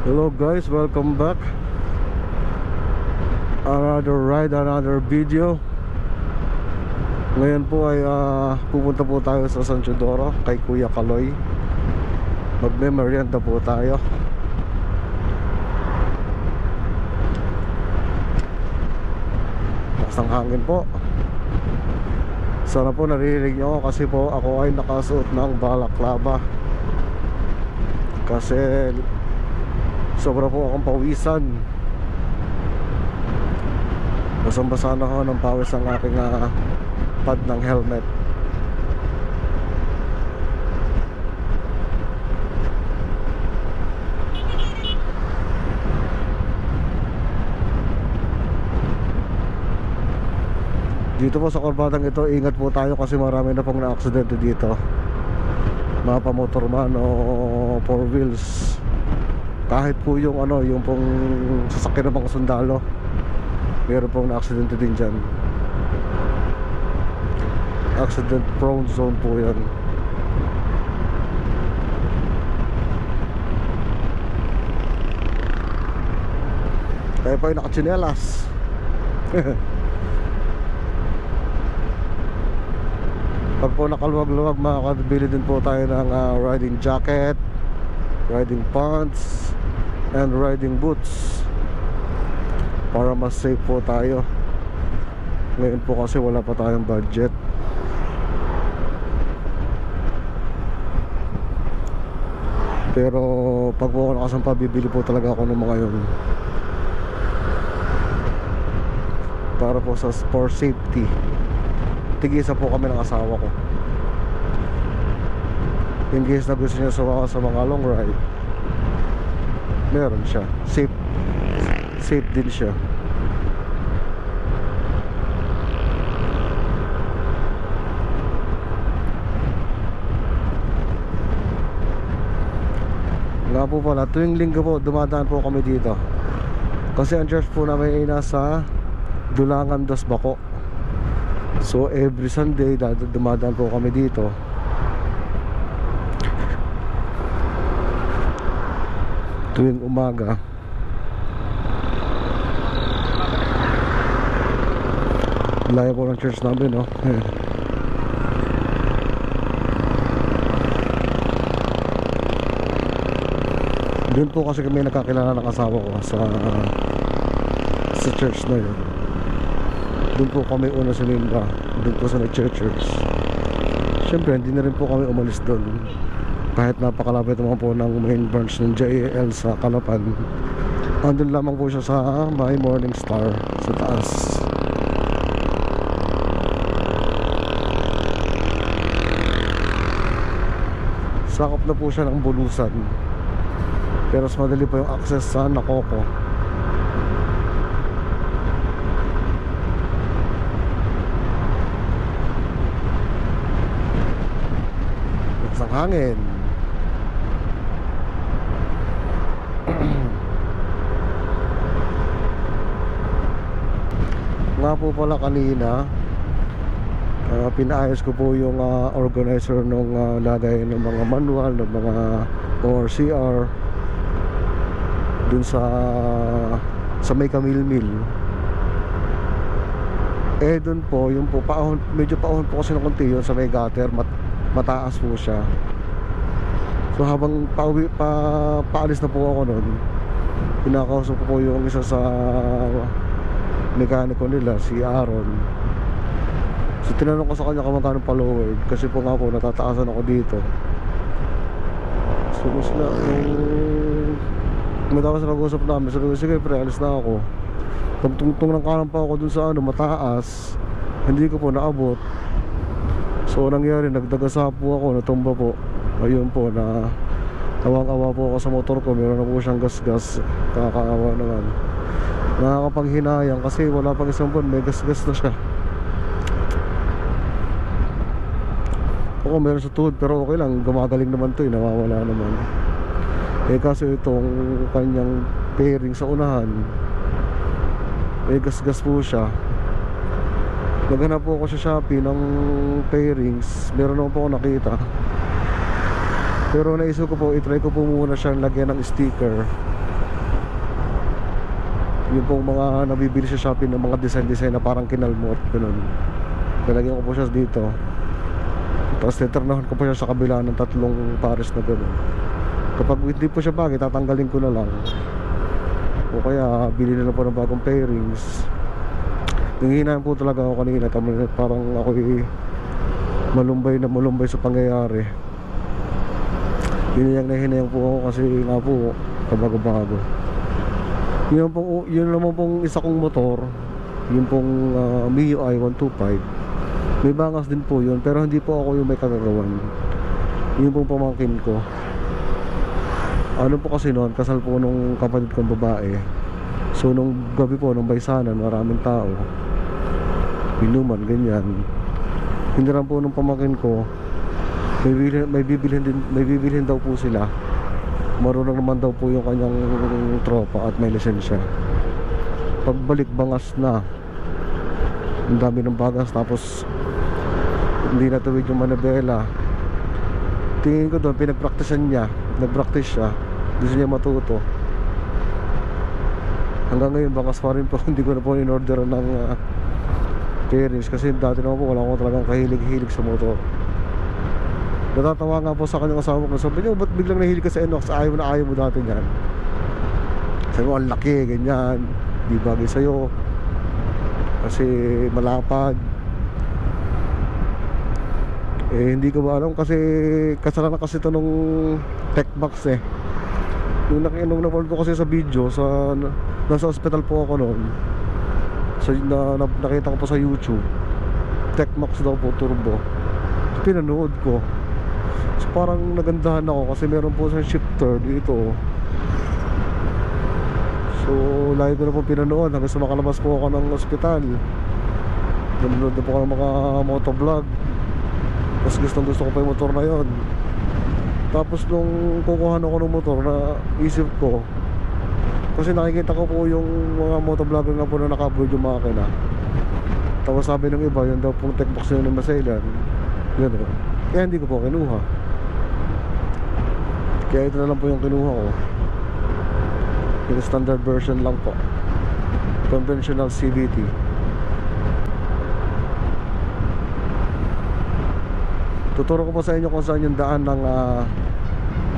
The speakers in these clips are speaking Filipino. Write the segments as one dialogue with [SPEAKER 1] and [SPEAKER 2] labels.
[SPEAKER 1] Hello guys, welcome back. Another ride, another video. Ngayon po ay pupunta po tayo sa San Teodoro kay Kuya Kaloy. Magme-merienda po tayo. Lakas ng hangin po. Sana po naririnig nyo kasi po ako ay nakasuot ng balaklava. Kasi sobra po akong pawisan. Basang-basa na ako ng pawis ang aking pad ng helmet. Dito po sa kurbatang ito, ingat po tayo kasi marami na pong na-aksidente dito. Mga pamotor man o four wheels. Kahit po yung yung pong sasakyan ng mga sundalo, meron pong na-aksidente din dyan. Accident prone zone po yan. Kaya pa yung nakatsinelas. Pag po nakaluwag-luwag, makakabili din po tayo ng riding jacket, riding pants, and riding boots para mas safe po tayo. Ngayon po kasi wala pa tayong budget. Pero pag po ako nakasampa, bibili po talaga ako ng mga yun para po for safety. Tigisa po kami ng asawa ko. In case na gusto niya sumama sa mga long ride, meron siya. Safe din siya. Nga po pala, tuwing linggo po dumadaan po kami dito. Kasi ang church po namin ay nasa Dulangan Dos Baco. So every Sunday dumadaan po kami dito. Tuwing umaga. Layo po ng church namin, no? Doon po kasi kami nakakilala ng asawa ko sa church na yun. Doon po kami una sinimba. Doon po sa nag-church. Siyempre hindi na rin po kami umalis doon. Kahit napakalapit naman po ng main branch ng JAL sa Calapan, andun lamang po siya sa My Morning Star sa taas. Sakop na po siya ng Bulusan, pero mas madali po yung access sa Nakoko. Lakas ng hangin. Nga po pala kanina, pinaayos ko po yung organizer nung lagay ng mga manual, ng mga ORCR dun sa may Camille. Dun po, yung po paahon, medyo paahon po kasi ng konti yun sa may gutter, mataas po siya. So habang paalis na po ako nun, pinakausap ko po yung isa sa mekaniko nila, si Aaron. So tinanong ko sa kanya kung magkano pa-lowered, kasi po nga po natataasan ako dito. So sila matapos sa pag-usap namin, sabi ko, sige pre, alis na ako. Pagtungtong ng kanan pa ako dun sa mataas, hindi ko po naabot. So nangyari, nagdagasa po ako, natumba po. Ayun po, na awang-awa po ako sa motor ko. Meron na po siyang gas-gas. Kakaawa naman. Nakakapanghinayang kasi wala pang isang buwan, may gas-gas na siya. Oo, meron sa tuhod pero okay lang, gumagaling naman to, nawawala naman. Kasi itong kanyang fairing sa unahan, may gas-gas po siya. Naghanap po ako sa Shopee ng fairings, meron naman po ako nakita. Pero naisip ko po, itry ko po muna siyang lagyan ng sticker Yung pong mga nabibili sa Shopee ng mga design na parang kinalmot, ganun. Lalagyan ko po siya dito. Tapos titurnahan ko po siya sa kabila ng 3 pares na ganun. Kapag hindi po siya bagay, tatanggalin ko na lang. O kaya bili na lang po ng bagong pairings. Nangihinayang po talaga ako kanina. Parang ako malumbay sa pangyayari. Hinayang po ako kasi nga po kabago-bago. Yun naman pong isa kong motor, yung pong MIUI 125. May bangas din po yun, pero hindi po ako yung may kagagawan. Yun pong pamangkin ko. Ano po kasi noon, kasal po nung kapatid kong babae. So nung gabi po, nung baysanan, maraming tao, inuman, ganyan. Hiniram po nung pamangkin ko, may bibilhin daw po sila. Marunong naman daw po yung kanyang tropa at may lisensya. Pagbalik bangas na, ang dami ng bagas, tapos hindi natuwid yung manabela. Tingin ko doon, pinagpraktisan niya, nagpractice siya, gusto niya matuto. Hanggang ngayon bangas pa rin po. Hindi ko na po in-order ng pairings kasi dati naman po wala akong talagang kahilig sa motor. Natatawa nga po sa kanyang asawa ko, sabi niya, ba't biglang nahilig ka sa NOx? Ayaw mo dati niyan. Sabi mo, ang laki, ganyan, di bagay sa'yo kasi malapad. Hindi ko ba alam kasi kasalanan kasi ito nung TechBox Nung na-upload ko kasi sa video, nasa hospital po ako noon. So nakita ko po sa YouTube, TechBox daw po turbo. Pinanood ko. So parang nagandahan ako kasi meron po sa shifter dito. So lagi ko na po pinanood hanggang sa makalabas po ako ng ospital. Nanonood na po ako ng mga motovlog. Tapos gusto ko pa yung motor na yon. Tapos nung kukuha ako ng motor, na isip ko, kasi nakikita ko po yung mga motovlogger nga po na naka-upload yung makina. Tapos sabi ng iba, yun daw pong TechBox yun ng Masailan. Gano'n. Kaya hindi ko po kinuha. Kaya ito na lang po yung kinuha ko. Yung standard version lang po, conventional CVT. Tuturo ko po sa inyo kung saan yung daan ng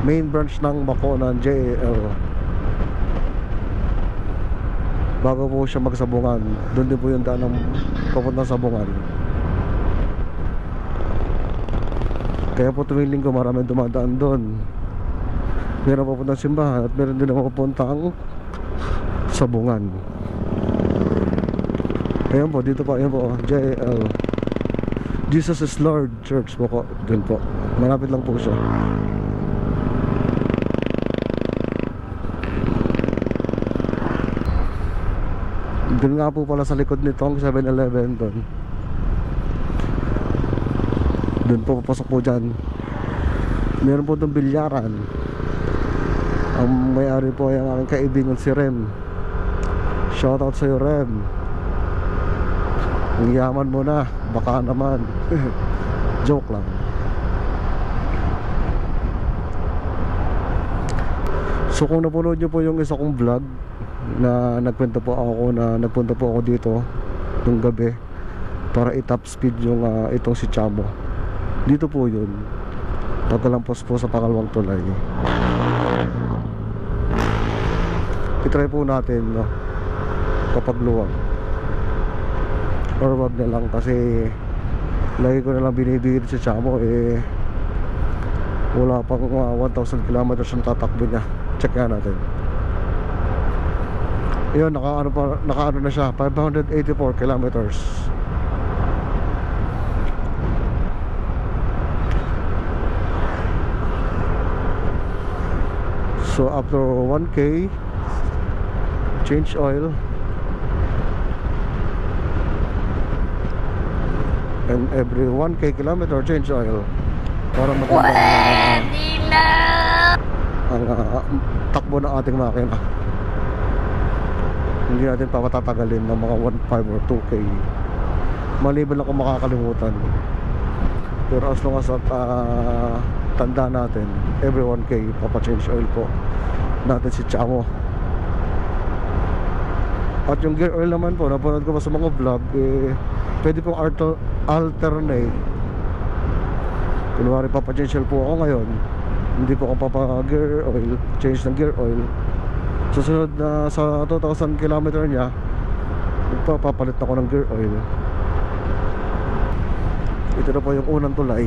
[SPEAKER 1] main branch ng Bako ng JAL. Bago po siya magsabungan, doon din po yung daan ng papuntang Sabungan. Kaya po tuwing linggo maraming dumadaan doon. Meron papuntang simbahan at meron din na papuntang Sabungan. Ayan po, dito po, ayan po, JAL, Jesus is Lord Church po, dun po. Malapit lang po siya. Dun nga po pala sa likod nitong 7-Eleven dun. Dun po, papasok po dyan. Meron po itong bilyaran. Ang may-ari po ay ang aking kaibigan si Rem. Shoutout sa'yo, Rem. Ang yaman mo na, baka naman. Joke lang. So kung napanood nyo po yung isa kong vlog na nagpunta po ako dito nung gabi para i-top speed yung itong si Chamo. Dito po yun, pagkalampos po sa pangalawang tulay. I-try po natin, no, kapag luwag, or wag na lang kasi lagi ko na lang binibigyan sa Chamo, wala pang 1,000 kilometers na tatakbo niya. Check nga natin. Ayun, naka-ano na siya, 584 kilometers. So after 1K, change oil, and every 1K kilometer change oil para maganda ang takbo ng ating makina. Hindi natin pa matatagalin ng mga 1.5 or 2K, maliban lang kung makakalimutan. Pero as long as tanda natin, every 1K papachange oil po natin si Chamo. At yung gear oil naman po, napanood ko pa sa mga vlog, pwede pong alternate. Kunwari papachange po ako ngayon, hindi po ako papa-gear oil, change ng gear oil. Susunod na sa 2,000 km niya, papalit ako ng gear oil. Ito na po yung unang tulay.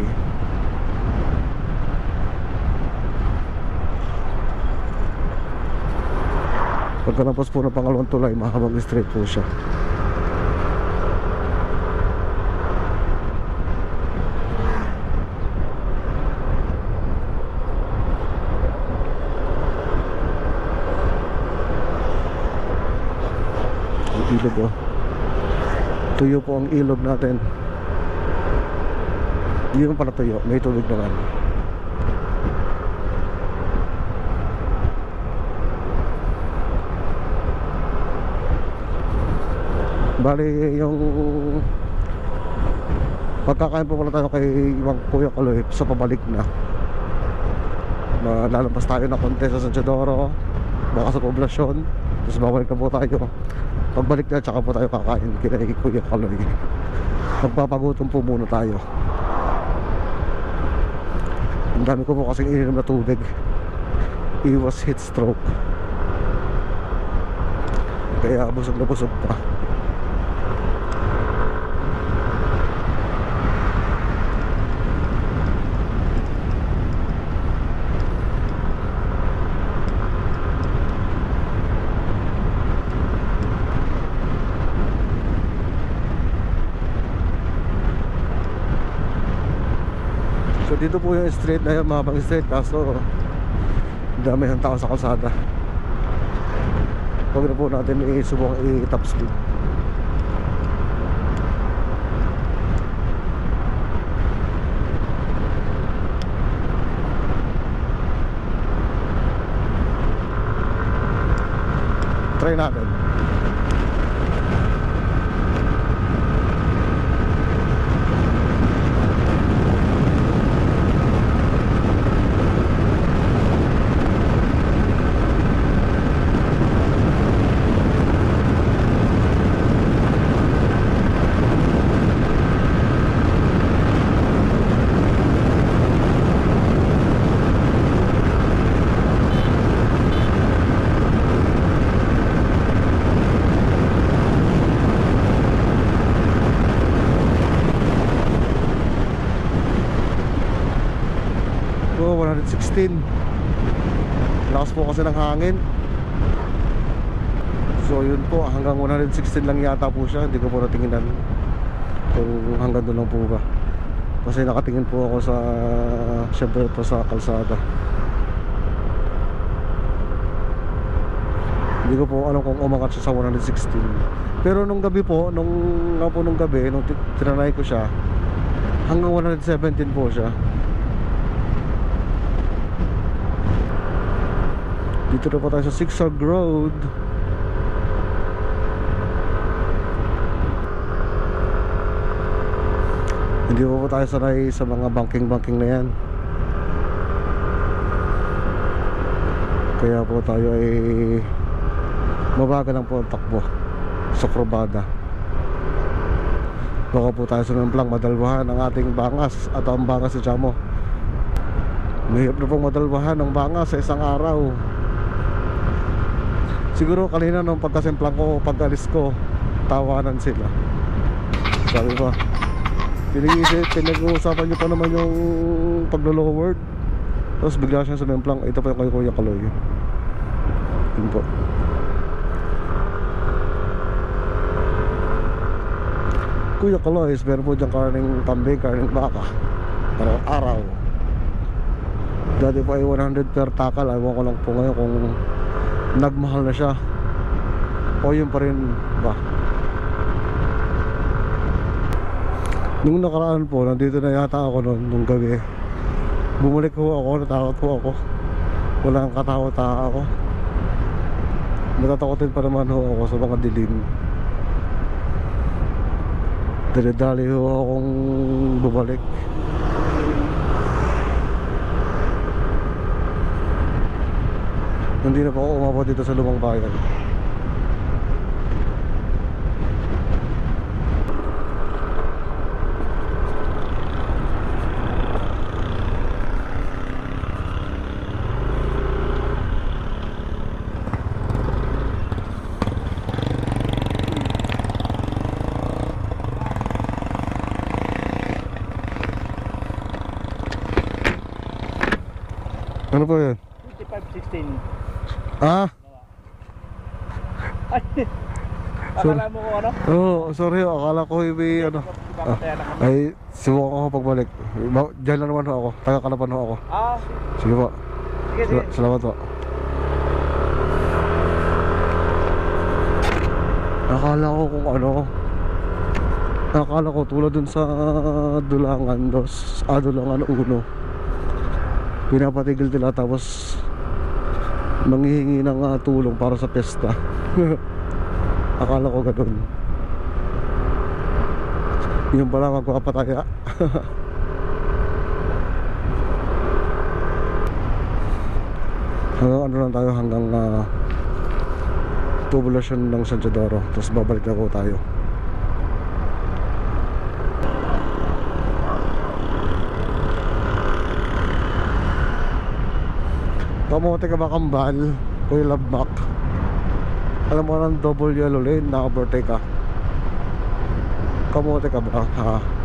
[SPEAKER 1] Pagkalapos po ng pangalawang tulay, mahabang straight po siya. Ang ilog oh. Tuyo po ang ilog natin. Hindi naman pala tuyo, may tubig naman. Bali yung pagkakain po pala tayo kay Mang Kuya Kaloy sa pabalik na. Lalampas tayo na konti sa San Isidoro, baka sa poblasyon, tapos babalik na po tayo. Pagbalik na tsaka po tayo kakain kay Kuya Kaloy. Magpapagutom po muna tayo. Ang dami ko po kasing ininom na tubig. Iwas heat stroke. Kaya busog na busog pa. So dito po yung street na yun, mahabang street, kaso dami ng tao sa kalsada. Huwag na po natin isubok i-top speed. Try natin. So 116. Lakas po kasi ng hangin. So yun po, hanggang 116 lang yata po siya. Hindi ko po natinginan kung hanggang doon lang po ba, kasi nakatingin po ako sa, syempre po sa kalsada. Hindi ko po alam kung umangat siya sa 116. Pero nung gabi po, nung gabi, nung tinanay ko siya, hanggang 117 po siya. Dito na po tayo sa Zigzag Road. Hindi po tayo sanay sa mga banking-banking na yan. Kaya po tayo ay mabagal lang po ang takbo sa probada. Baka po tayo sumimplang madalwahan ang ating bangas at ang bangas si Chamo. Mahirap na pong madalwahan ang bangas sa isang araw. Siguro kanina nung pagkasimplang ko, pag-alis ko, tawanan sila. Sabi ko, pinag-uusapan nyo pa naman yung paglo-lowered. Tapos bigla siya sumimplang, ito pa yung kay Kuya Kaloy. Yun po. Kuya Kaloy, meron po dyan karning kambing, karning baka araw-araw. Dati po ay 100 per takal. Ayaw ko lang po ngayon kung nagmahal na siya o yun pa rin ba. Nung nakaraan po, nandito na yata ako nung gabi. Bumalik ko ako, natakot po ako. Walang katawa-tawa ako. Matatakotin pa naman ho ako sa mga dilim. Dali-dali ho akong bumalik. Hindi na po ako umabot dito sa Lumang Bayan. Ano po yun?
[SPEAKER 2] 5516.
[SPEAKER 1] Ah,
[SPEAKER 2] Ay, akala mo ko ano?
[SPEAKER 1] sorry, akala ko may ano.
[SPEAKER 2] Papatayan ako.
[SPEAKER 1] Ay, subukan ako pagbalik. Diyan lang naman ho ako, taga Kalapan ho ako.
[SPEAKER 2] Ah,
[SPEAKER 1] Sige po,
[SPEAKER 2] sige, sige.
[SPEAKER 1] salamat po. Akala ko kung ano, akala ko tulad dun sa Dulangan 2, Dulangan 1, pinapatigil nila tapos manghihingi ng tulong para sa pesta. Akala ko ganun. Yung pala magpapataya. Hanggang ano lang tayo, hanggang poblasyon ng San Teodoro, tapos babalik na po tayo. Kamote ka ba kambal? Kuya Labmak, alam mo ng double yellow lane, naka-overtake ka. Kamote ka ba? Ha?